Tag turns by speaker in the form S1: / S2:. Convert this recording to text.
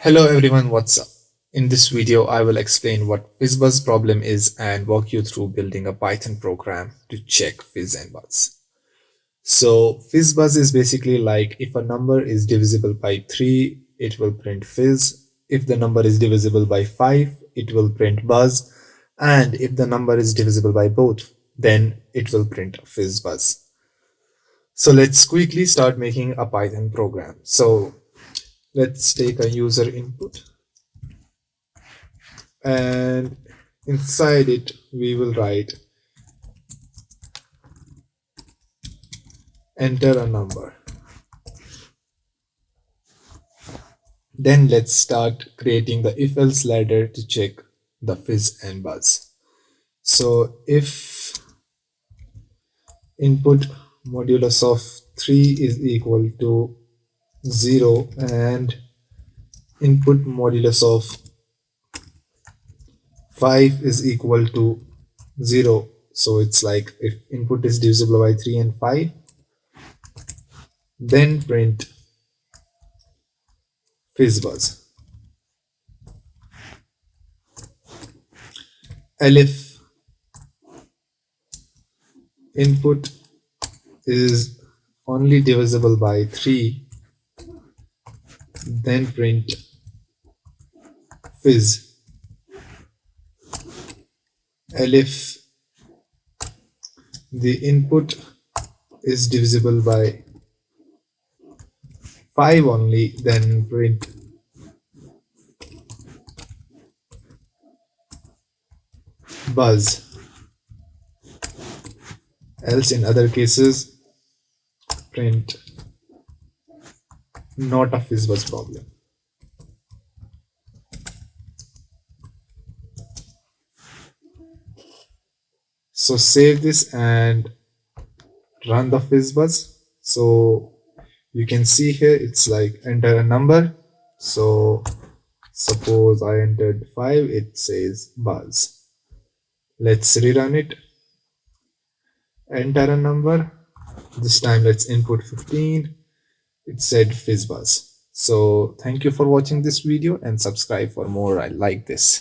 S1: Hello everyone, what's up? In this video, I will explain what Fizz Buzz problem is and walk you through building a Python program to check fizz and buzz. So Fizz Buzz is basically like if a number is divisible by 3, it will print fizz. If the number is divisible by 5, it will print buzz. And if the number is divisible by both, then it will print fizz buzz. So let's quickly start making a Python program. So let's take a user input, and inside it we will write enter a number. Then let's start creating the if else ladder to check the fizz and buzz. So if input modulus of 3 is equal to 0 and input modulus of 5 is equal to 0, so it's like if input is divisible by 3 and 5, then print fizz buzz. Elif input is only divisible by 3, then print fizz. Elif the input is divisible by 5 only, then print buzz. Else in other cases print not a fizz buzz problem. So save this and run the fizz buzz. So you can see here it's like enter a number. So suppose I entered 5, it says buzz. Let's rerun it. Enter a number. This time let's input 15. It said fizz buzz. So thank you for watching this video and subscribe for more like this.